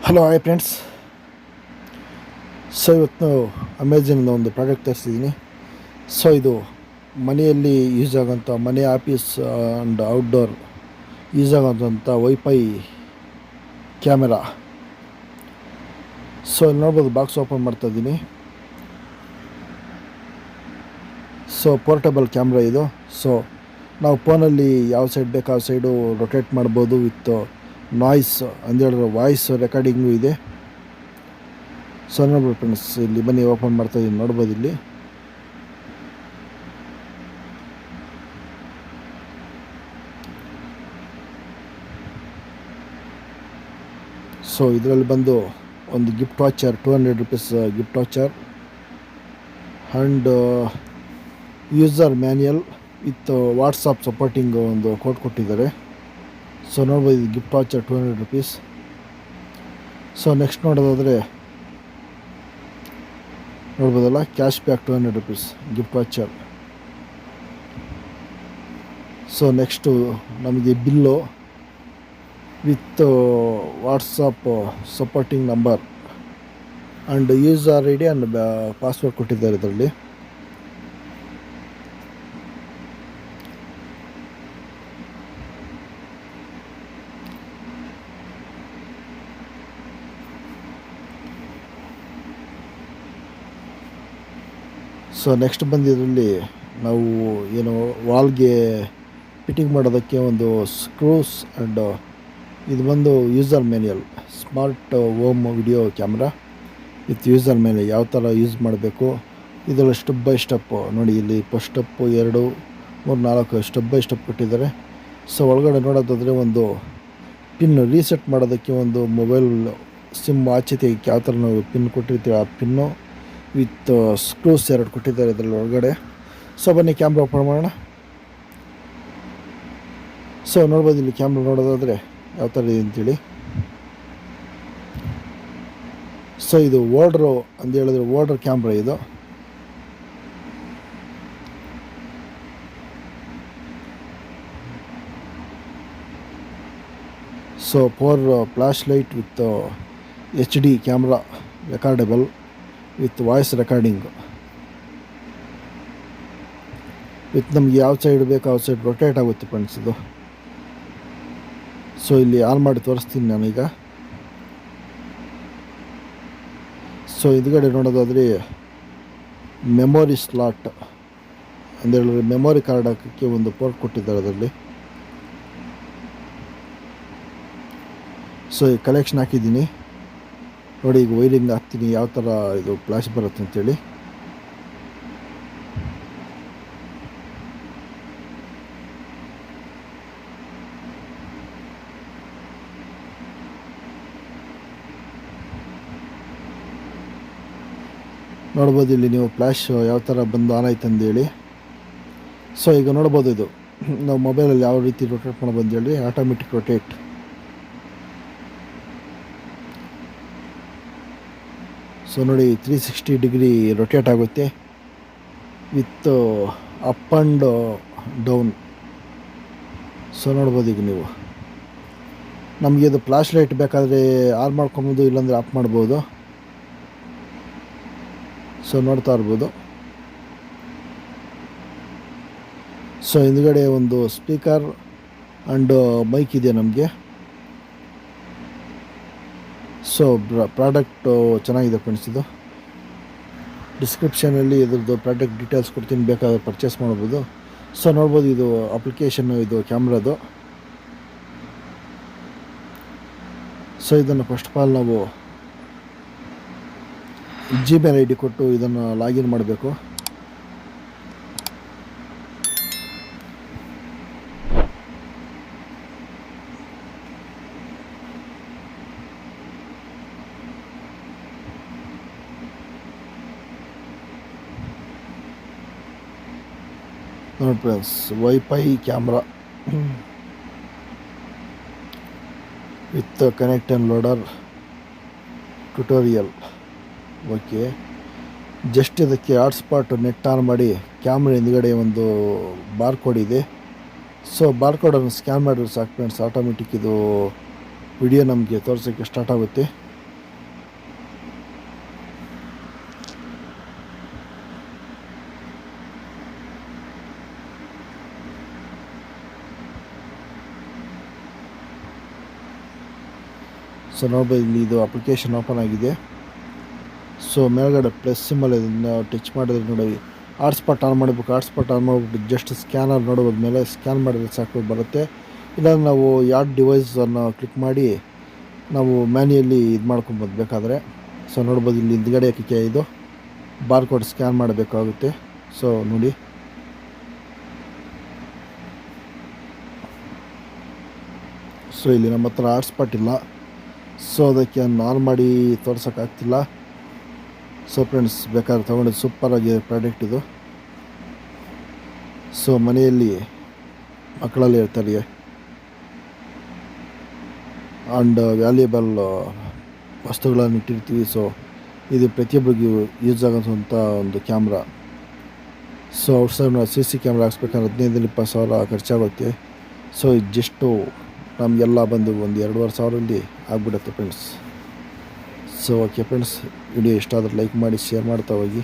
Hello hi friends. So ಇವತ್ತು ಅಮೆಝಾನಿಂದ ಒಂದು product ತರಿಸಿದ್ದೀನಿ. So ಇದು ಮನೆಯಲ್ಲಿ ಯೂಸ್ ಆಗೋಂಥ ಮನೆ ಆಫೀಸ್ ಆ್ಯಂಡ್ ಔಟ್ಡೋರ್ ಯೂಸ್ ಆಗೋಂಥ ವೈಫೈ ಕ್ಯಾಮೆರಾ. ಸೊ ಇಲ್ಲಿ ನೋಡ್ಬೋದು, ಬಾಕ್ಸ್ ಓಪನ್ ಮಾಡ್ತಾಯಿದ್ದೀನಿ. ಸೊ ಪೋರ್ಟಬಲ್ ಕ್ಯಾಮ್ರಾ ಇದು. ಸೊ ನಾವು ಫೋನಲ್ಲಿ ಯಾವ ಸೈಡ್ ಬೇಕು ಆ ಸೈಡು ರೊಟೇಟ್ ಮಾಡ್ಬೋದು. ವಿತ್ ನಾಯ್ಸ್ ಅಂದೇಳಿದ್ರೆ ವಾಯ್ಸ್ ರೆಕಾರ್ಡಿಂಗು ಇದೆ. ಸೊ ನೋಡ್ಬೋದು ಫ್ರೆಂಡ್ಸ್, ಇಲ್ಲಿ ಬನ್ನಿ ಓಪನ್ ಮಾಡ್ತಾಯಿದ್ದೀನಿ, ನೋಡ್ಬೋದು ಇಲ್ಲಿ. ಸೊ ಇದರಲ್ಲಿ ಬಂದು ಒಂದು gift voucher, 200 rupees gift voucher and user manual with WhatsApp supporting ಒಂದು ಕೋಡ್ ಕೊಟ್ಟಿದ್ದಾರೆ. ಸೊ ನೋಡ್ಬೋದು, ಇದು gift voucher 200 rupees. So next ನೋಡೋದಾದರೆ ನೋಡ್ಬೋದಲ್ಲ, cash back 200 rupees gift voucher. So next ನಮಗೆ bill with WhatsApp supporting number and user I D and password ಕೊಟ್ಟಿದ್ದಾರೆ ಇದರಲ್ಲಿ. So next ಬಂದಿದ್ರಲ್ಲಿ ನಾವು ಏನು ವಾಲ್ಗೆ ಫಿಟ್ಟಿಂಗ್ ಮಾಡೋದಕ್ಕೆ ಒಂದು ಸ್ಕ್ರೂಸ್ ಆ್ಯಂಡ್ ಇದು ಬಂದು user manual, smart home video camera with user manual, ಯಾವ ಥರ ಯೂಸ್ ಮಾಡಬೇಕು ಇದರಲ್ಲಿ ಸ್ಟೆಪ್ ಬೈ ಸ್ಟೆಪ್ ನೋಡಿ. ಇಲ್ಲಿ first step 2, 3, 4 step by step ಕೊಟ್ಟಿದ್ದಾರೆ. ಸೊ ಒಳಗಡೆ ನೋಡೋದಾದರೆ ಒಂದು ಪಿನ್ ರೀಸೆಟ್ ಮಾಡೋದಕ್ಕೆ, ಒಂದು ಮೊಬೈಲ್ ಸಿಮ್ ಆಚೆ ತೆಗಿಕ್ಕೆ ಯಾವ ಥರ ನಾವು ಪಿನ್ ಕೊಟ್ಟಿರ್ತೀವಿ ಆ ಪಿನ್ನು ವಿತ್ ಸ್ಕ್ರೂಸ್ 2 ಕೊಟ್ಟಿದ್ದಾರೆ ಇದರಲ್ಲಿ ಒಳಗಡೆ. ಸೊ ಬನ್ನಿ ಕ್ಯಾಮ್ರಾ ಓಪನ್ ಮಾಡೋಣ. ಸೊ ನೋಡ್ಬೋದು, ಇಲ್ಲಿ ಕ್ಯಾಮ್ರಾ ನೋಡೋದಾದರೆ ಯಾವ ಥರ ಇದೆ ಅಂತೇಳಿ. ಸೊ ಇದು ವೋಲ್ಡ್ರೋ ಅಂತ ಹೇಳಿದ್ರೆ ವೋಲ್ಡ್ರ್ ಕ್ಯಾಮ್ರಾ ಇದು. So 4 flash light with HD camera recordable with voice recording with ನಮ್ಗೆ ಯಾವ ಸೈಡ್ ಬೇಕು ಆ ಸೈಡ್ ರೊಟೇಟ್ ಆಗುತ್ತೆ ಫ್ರೆಂಡ್ಸ್ ಇದು. ಸೊ ಇಲ್ಲಿ ಆನ್ ಮಾಡಿ ತೋರಿಸ್ತೀನಿ ನಾನೀಗ. ಸೊ ಇದುಗಡೆ ನೋಡೋದಾದರೆ ಮೆಮೊರಿ ಸ್ಲಾಟ್ ಅಂದೇಳಿದ್ರೆ ಮೆಮೊರಿ ಕಾರ್ಡ್ ಹಾಕೋಕ್ಕೆ ಒಂದು ಪೋರ್ಟ್ ಕೊಟ್ಟಿದ್ದಾರೆ ಅದರಲ್ಲಿ. ಸೊ ಈ ಕಲೆಕ್ಷನ್ ಹಾಕಿದ್ದೀನಿ ನೋಡಿ. ಈಗ ವೈರಿಂಗ್ ಹಾಕ್ತೀನಿ, ಯಾವ ಥರ ಇದು ಫ್ಲಾಶ್ ಬರುತ್ತೆ ಅಂತೇಳಿ. ನೋಡ್ಬೋದು ಇಲ್ಲಿ ನೀವು ಫ್ಲ್ಯಾಶ್ ಯಾವ ಥರ ಬಂದು ಆನ್ ಆಯ್ತು ಅಂದೇಳಿ. ಸೊ ಈಗ ನೋಡ್ಬೋದು, ಇದು ನಾವು ಮೊಬೈಲಲ್ಲಿ ಯಾವ ರೀತಿ ರೊಟೇಟ್ ಮಾಡ್ಬೋದು ಅಂತೇಳಿ, ಆಟೋಮೆಟಿಕ್ ರೊಟೇಟ್. ಸೊ ನೋಡಿ 360 ಡಿಗ್ರಿ ರೊಟೇಟ್ ಆಗುತ್ತೆ with up and down. So ನೋಡ್ಬೋದು ಈಗ ನೀವು, ನಮಗೆ ಇದು ಫ್ಲಾಶ್ ಲೈಟ್ ಬೇಕಾದರೆ ಆನ್ ಮಾಡ್ಕೊಬೋದು, ಇಲ್ಲಾಂದರೆ ಆಫ್ ಮಾಡ್ಬೋದು. ಸೊ ನೋಡ್ತಾ ಇರ್ಬೋದು. ಸೊ ಹಿಂದ್ಗಡೆ ಒಂದು ಸ್ಪೀಕರ್ ಆ್ಯಂಡ್ ಮೈಕ್ ಇದೆ ನಮಗೆ. ಸೊ ಪ್ರಾಡಕ್ಟು ಚೆನ್ನಾಗಿದೆ ಫ್ರೆಂಡ್ಸ್. ಇದು ಡಿಸ್ಕ್ರಿಪ್ಷನಲ್ಲಿ ಇದ್ರದ್ದು ಪ್ರಾಡಕ್ಟ್ ಡೀಟೇಲ್ಸ್ ಕೊಡ್ತೀನಿ, ಬೇಕಾದ್ರೆ ಪರ್ಚೇಸ್ ಮಾಡ್ಬೋದು. ಸೊ ನೋಡ್ಬೋದು, ಇದು ಅಪ್ಲಿಕೇಶನ್ನು, ಇದು ಕ್ಯಾಮ್ರಾದು. ಸೊ ಇದನ್ನು ಫಸ್ಟ್ ಆಫ್ ಆಲ್ ನಾವು Gmail ID ಕೊಟ್ಟು ಇದನ್ನು ಲಾಗಿನ್ ಮಾಡಬೇಕು. ನೋಡಿ friends, wifi camera with connect and loader tutorial. Okay, just ಇದಕ್ಕೆ ಹಾಟ್ಸ್ಪಾಟ್ ನೆಟ್ ಆನ್ ಮಾಡಿ ಕ್ಯಾಮ್ರಾ ಹಿಂದ್ಗಡೆ ಒಂದು ಬಾರ್ ಕೋಡ್ ಇದೆ. ಸೊ ಬಾರ್ ಕೋಡನ್ನು ಸ್ಕ್ಯಾನ್ ಮಾಡಿದ್ರೆ ಸಾಕು ಫ್ರೆಂಡ್ಸ್, ಆಟೋಮೆಟಿಕ್ ಇದು ವಿಡಿಯೋ ನಮಗೆ ತೋರಿಸೋಕ್ಕೆ ಸ್ಟಾರ್ಟ್ ಆಗುತ್ತೆ. ಸೊ ನೋಡ್ಬೋದು ಇಲ್ಲಿ ಇದು ಅಪ್ಲಿಕೇಶನ್ ಓಪನ್ ಆಗಿದೆ. ಸೊ ಮೇಲ್ಗಡೆ ಪ್ಲಸ್ ಸಿಂಬಲ್ ಇದನ್ನು ಟಚ್ ಮಾಡಿದ್ರೆ ನೋಡಿ ಹಾಟ್ಸ್ಪಾಟ್ ಆನ್ ಮಾಡಬೇಕು. ಹಾಟ್ಸ್ಪಾಟ್ ಆನ್ ಮಾಡಿಬಿಟ್ಟು ಜಸ್ಟ್ ಸ್ಕ್ಯಾನರ್ ನೋಡ್ಬೋದು, ಮೇಲೆ ಸ್ಕ್ಯಾನ್ ಮಾಡಿದ್ರೆ ಸಾಕು ಬರುತ್ತೆ. ಇಲ್ಲ ನಾವು ಯಾವ ಡಿವೈಸನ್ನು ಕ್ಲಿಕ್ ಮಾಡಿ ನಾವು ಮ್ಯಾನ್ಯಲಿ ಇದು ಮಾಡ್ಕೊಬೋದು ಬೇಕಾದರೆ. ಸೊ ನೋಡ್ಬೋದು ಇಲ್ಲಿ ಹಿಂದ್ಗಡೆ ಇದು ಬಾರ್ಕೋಡ್ ಸ್ಕ್ಯಾನ್ ಮಾಡಬೇಕಾಗುತ್ತೆ. ಸೊ ನೋಡಿ, ಸೊ ಇಲ್ಲಿ ನಮ್ಮ ಹತ್ರ ಹಾಟ್ಸ್ಪಾಟ್ ಇಲ್ಲ, ಸೊ ಅದಕ್ಕೆ ಆನ್ ಮಾಡಿ ತೋರ್ಸೋಕ್ಕಾಗ್ತಿಲ್ಲ. ಸೊ ಫ್ರೆಂಡ್ಸ್, ಬೇಕಾದ್ರೆ ತೊಗೊಂಡು ಸೂಪರಾಗಿದೆ ಪ್ರಾಡಕ್ಟ್ ಇದು. ಸೊ ಮನೆಯಲ್ಲಿ ಮಕ್ಕಳಲ್ಲಿ ಇರ್ತಾರೆ ಆ್ಯಂಡ್ ವ್ಯಾಲ್ಯೂಬಲ್ ವಸ್ತುಗಳನ್ನು ಇಟ್ಟಿರ್ತೀವಿ. ಸೊ ಇದು ಪ್ರತಿಯೊಬ್ಬರಿಗೂ ಯೂಸ್ ಆಗೋಂಥ ಒಂದು camera. So outside CC camera ಹಾಕ್ಸ್ಬೇಕಂದ್ರೆ 15-20 ಸಾವಿರ ಖರ್ಚಾಗುತ್ತೆ. ಸೊ ಇದು ಜಸ್ಟು ನಮಗೆಲ್ಲ ಬಂದು ಒಂದು 2,500 ಸಾವಿರದಲ್ಲಿ ಆಗಿಬಿಡುತ್ತೆ friends. So okay friends, video ಇಷ್ಟ ಆದರೆ ಲೈಕ್ ಮಾಡಿ, ಶೇರ್ ಮಾಡ್ತಾ ಹೋಗಿ.